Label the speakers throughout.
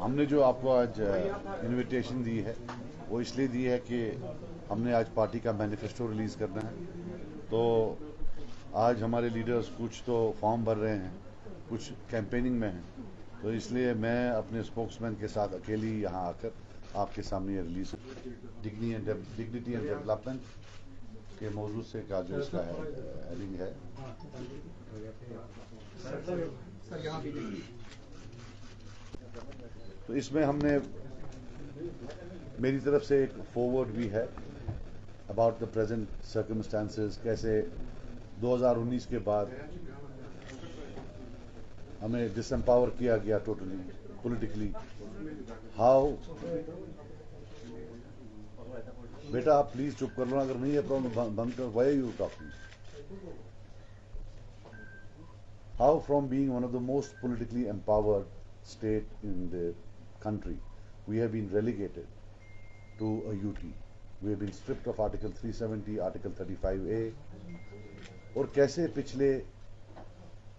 Speaker 1: ہم نے جو آپ کو آج انویٹیشن دی ہے وہ اس لیے دی ہے کہ ہم نے آج پارٹی کا مینیفیسٹو ریلیز کرنا ہے. تو آج ہمارے لیڈرز کچھ تو فارم بھر رہے ہیں, کچھ کیمپیننگ میں ہیں, تو اس لیے میں اپنے اسپوکس مین کے ساتھ اکیلی یہاں آ کر آپ کے سامنے یہ ریلیز ڈگنیٹی اینڈ ڈیولپمنٹ کے موضوع سے کا جو اس کا ہیڈنگ ہے. تو اس میں ہم نے میری طرف سے ایک فارورڈ بھی ہے اباؤٹ دا پریزنٹ سرکمسٹانسز, کیسے 2019 کے بعد ہمیں ڈس امپاور کیا گیا ٹوٹلی پولیٹیکلی. ہاؤ بیٹا آپ پلیز چپ کر لو, اگر نہیں ہے پرابلم بند کر. Why you talking. How from being one of the most politically empowered state in the country, we have been relegated to a UT. We have been stripped of Article 370, Article 35A. اور کیسے پچھلے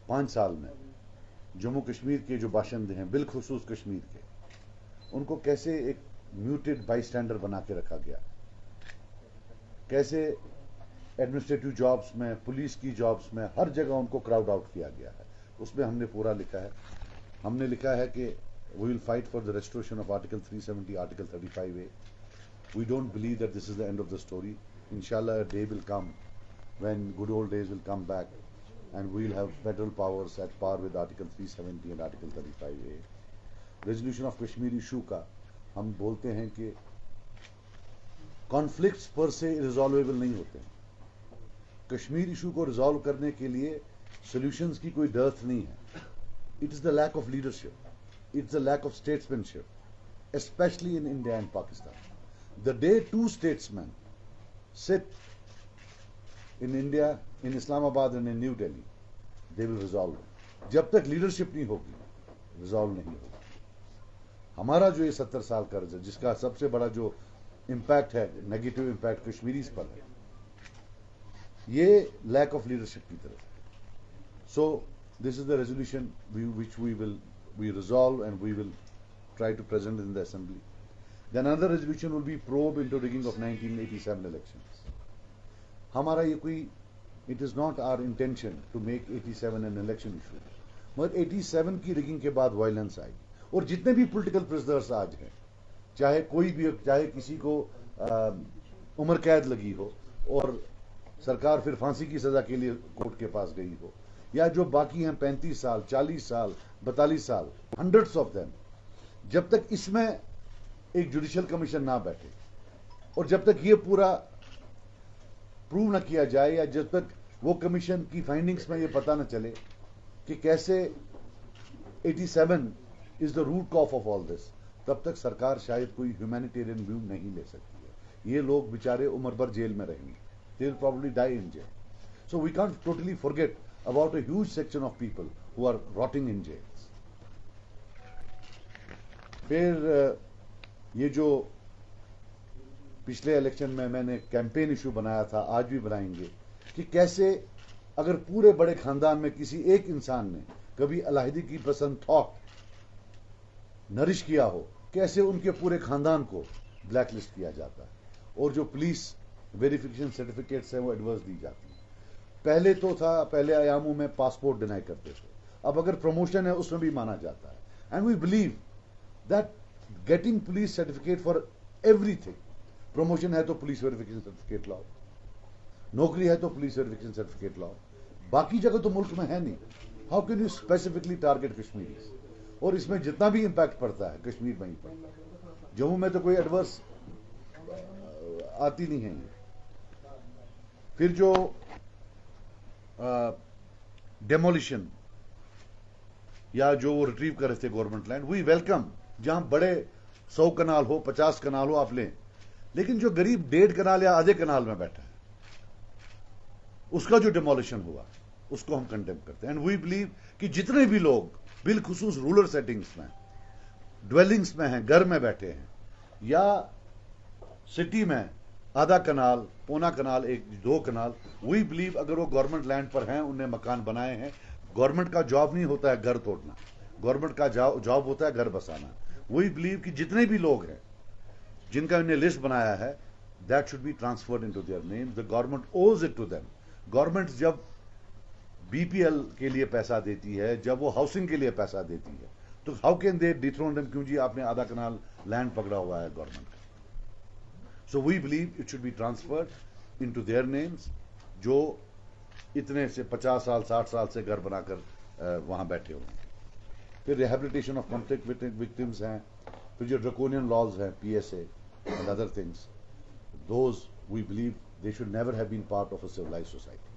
Speaker 1: 5 سال میں جموں کشمیر کے جو باشندے ہیں, بالخصوص کشمیر کے, ان کو کیسے ایک میوٹڈ بائی اسٹینڈر بنا کے رکھا گیا, کیسے ایڈمنسٹریٹو جابس میں, پولیس کی جابس میں, ہر جگہ ان کو کراؤڈ آؤٹ کیا گیا ہے. اس میں ہم نے پورا لکھا ہے. ہم نے لکھا ہے کہ we will fight for the restoration of article 370, article 35A. We don't believe that this is the end of the story. انشاءاللہ a day will come when good old days will come back and we will have federal powers at par with Article 370 and Article 35A. Resolution of Kashmir issue کا ہم بولتے ہیں کہ conflicts پر سے ریزالویبل نہیں ہوتے ہیں. کشمیر ایشو کو ریزالو کرنے کے لیے سولوشنز کی کوئی ڈرتھ نہیں ہے. It is the lack of leadership, it's the lack of statesmanship, especially in India and Pakistan. The day 2 statesmen sit in India, in Islamabad and in New Delhi, they will resolve it. جب تک leadership نہیں ہوگی resolve نہیں ہوگا. ہمارا جو یہ 70 سال کا قرض ہے, جس کا سب سے بڑا جو امپیکٹ ہے, نیگیٹو امپیکٹ کشمیریز پر ہے, یہ لیک آف لیڈرشپ کی طرف ہے. So this is the resolution which we resolve and we will try to present in the assembly. Then another resolution will be probe into rigging of 1987 elections. ہمارا یہ کوئی, it is not our intention to make 87 an election issue. مگر 87 کی rigging کے بعد violence آئی, اور جتنے بھی پولیٹیکل پرزنرز آج ہیں, چاہے کوئی بھی, چاہے کسی کو عمر قید لگی ہو اور سرکار پھر پھانسی کی سزا کے لیے کورٹ کے پاس گئی ہو, یا جو باقی ہیں 35 سال, 40 سال, 42 سال, ہنڈریڈس آف دیم, جب تک اس میں ایک جوڈیشل کمیشن نہ بیٹھے اور جب تک یہ پورا پروو نہ کیا جائے, یا جب تک وہ کمیشن کی فائنڈنگز میں یہ پتہ نہ چلے کہ کیسے 87 is the root cause of all this, تب تک سرکار شاید کوئی ہیومینیٹیرین ویو نہیں لے سکتی ہے. یہ لوگ بیچارے عمر بھر جیل میں رہیں گے. They will probably die in jail. So we can't totally forget about a huge section of people who are rotting in jails. پھر یہ جو پچھلے الیکشن میں نے کیمپین ایشو بنایا تھا, آج بھی بنائیں گے, کہ کیسے اگر پورے بڑے خاندان میں کسی ایک انسان نے کبھی علیحدگی کی پسند تھاٹ نرش کیا ہو, کیسے ان کے پورے خاندان کو بلیک لسٹ کیا جاتا ہے, اور جو پولیس ویریفیکیشن سرٹیفکیٹس ہیں وہ ایڈورس دی جاتی ہیں. پہلے تو تھا, پہلے ایاموں میں پاسپورٹ ڈینائی کرتے تھے, اب اگر پروموشن ہے اس میں بھی مانا جاتا ہے. And we believe that getting police certificate for everything, promotion ہے تو پولیس ویریفیکیشن سرٹیفکیٹ لاؤ, نوکری ہے تو پولیس ویریفیکیشن سرٹیفکیٹ لاؤ. باقی جگہ تو ملک میں ہے نہیں. How can you specifically target Kashmiris? اور اس میں جتنا بھی امپیکٹ پڑتا ہے کشمیر میں ہی پڑتا ہے. جموں میں تو کوئی ایڈورس آتی نہیں ہے. پھر جو ڈیمولیشن یا جو وہ ریٹریو کر رہے تھے گورنمنٹ لینڈ, وی ویلکم. جہاں بڑے 100 کنال ہو, 50 کنال ہو, آپ لیں, لیکن جو غریب 1.5 کنال یا آدھے کنال میں بیٹھا ہے, اس کا جو ڈیمولیشن ہوا اس کو ہم کنڈیم کرتے ہیں. اینڈ وی بلیو کہ جتنے بھی لوگ بالخصوص رولر سیٹنگز میں, ڈویلنگز میں ہیں, گھر میں بیٹھے ہیں, یا سٹی میں آدھا کنال, پونا کنال, 1-2 کنال, وی بلیو اگر وہ گورنمنٹ لینڈ پر ہیں, انہیں مکان بنائے ہیں. گورنمنٹ کا جاب نہیں ہوتا ہے گھر توڑنا, گورنمنٹ کا جاب ہوتا ہے گھر بسانا. وہی بلیو کہ جتنے بھی لوگ ہیں جن کا انہیں لسٹ بنایا ہے that should be transferred into their name. The government owes it to them. Government جب بی پی ایل کے لیے پیسہ دیتی ہے, جب وہ ہاؤسنگ کے لیے پیسہ دیتی ہے, تو ہاؤ کین دے ڈیتھرون دیم؟ کیوں جی آپ نے آدھا کنال لینڈ پکڑا ہوا ہے گورنمنٹ کا. So we believe it should be transferred into their names, جو اتنے سے 50 سال 60 سال سے گھر بنا کر وہاں بیٹھے ہوئے ہیں. پھر ریہیبلیٹیشن آف کانفلکٹ وکٹمز ہیں, پھر جو ڈرکونین لاز ہیں, P S A and other things, those we believe they should never have been part of a civilized society.